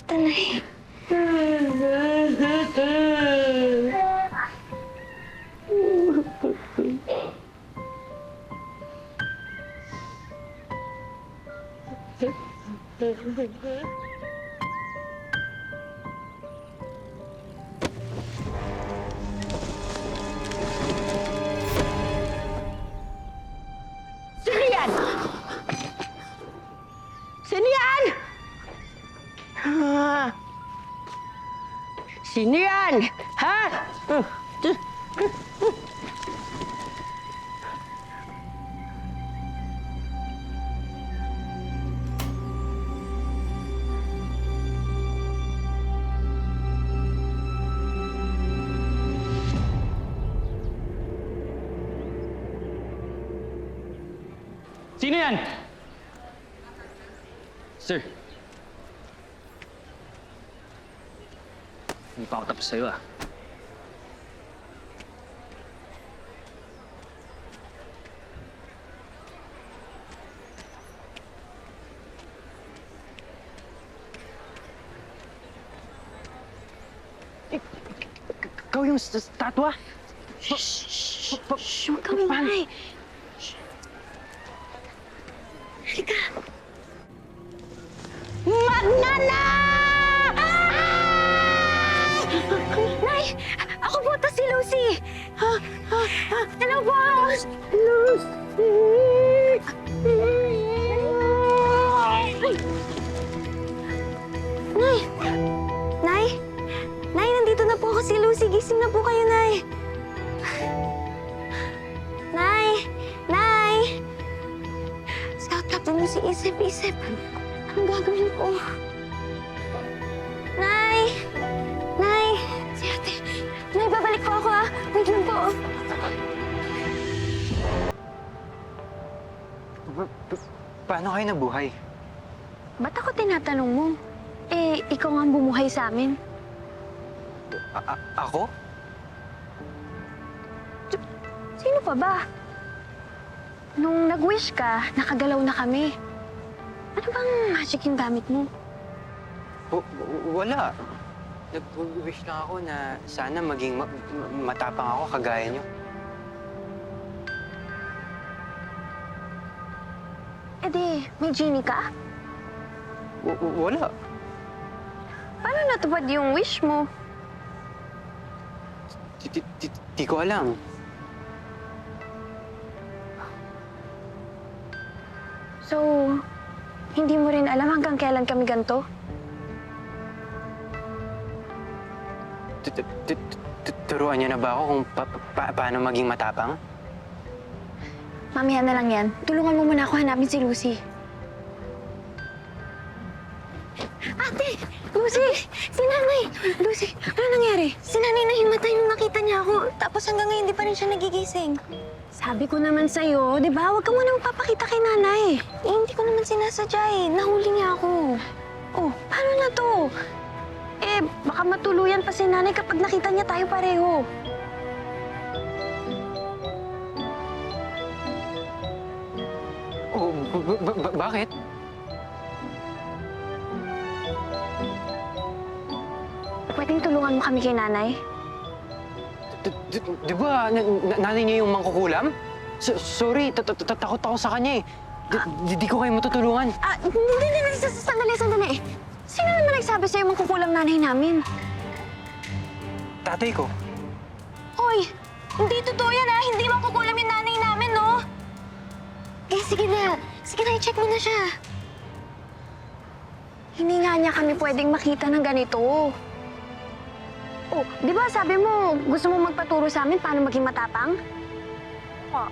kita, Nay. Sino yan? Sino yan? Sino yan? Ha? Sino yan? Sir. Hindi pa ako tapos sa'yo, ah. Ikaw yung statwa? Shh! Huwag kang ingay. Halika. Magnana! Nay! Ako po to si Lucy! Hello, boss! Lucy! Nay! Nay! Nay, nandito na po ako si Lucy. Gising na po kayo, Nay. Nay! Nay! Scout Captain Lucy, isip. Anong gagawin ko? Nay! Nay! Si ate. Nay, babalik po ako, ah. Wait lang po. Paano kayo nabuhay? Ba't ako tinatanong mo? Eh, ikaw nga ang bumuhay sa amin. Ako? Sino pa ba? Nung nag-wish ka, nakagalaw na kami. Ano bang magic yung gamit mo? Wala. Nag-wish lang ako na sana maging matapang ako kagaya niyo. Eh di, may genie ka? Wala. Paano natupad yung wish mo? Di ko alam. So, hindi mo rin alam hanggang kailan kami ganito? Turuan niyo na ba ako kung paano maging matapang? Mamihan na lang yan. Tulungan mo muna ako hanapin si Lucy. Ate! Lucy! Si Nanay! Lucy, ano nangyari? Si Nanay nahimatay nung nakita niya ako. Tapos hanggang ngayon, di pa rin siya nagigising. Sabi ko naman sa'yo, di ba? Huwag ka muna magpapakita kay Nanay. Eh, hindi ko naman sinasadya eh. Nahuli niya ako. Oh, paano na to? Eh, baka matuluyan pa si Nanay kapag nakita niya tayo pareho. Oh, bakit? Pwedeng tulungan mo kami kay Nanay? Di ba nanay niya yung mangkukulam? Sorry, takot ako sa kanya eh. Di ko kayo matutulungan. Hindi. Sandali. Sino naman nagsabi sa'yo mangkukulam nanay namin? Tatay ko. Hoy! Hindi totoo yan, ha? Hindi mangkukulam yung nanay namin, no? Eh, sige na. I-check mo na siya. Hindi nga niya kami pwedeng makita ng ganito. Oh, di ba sabi mo, gusto mo magpaturo sa amin paano maging matapang? Oh.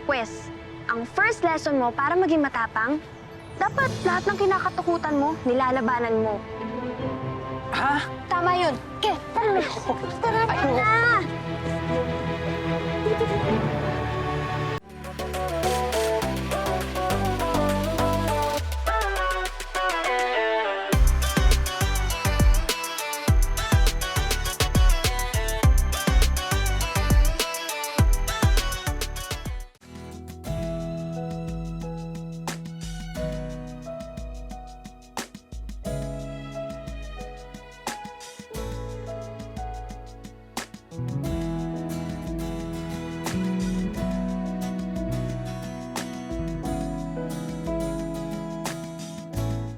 Pwes, ang first lesson mo para maging matapang, dapat lahat ng kinakatakutan mo, nilalabanan mo. Ha? Tama yun. Tara na. Tara na.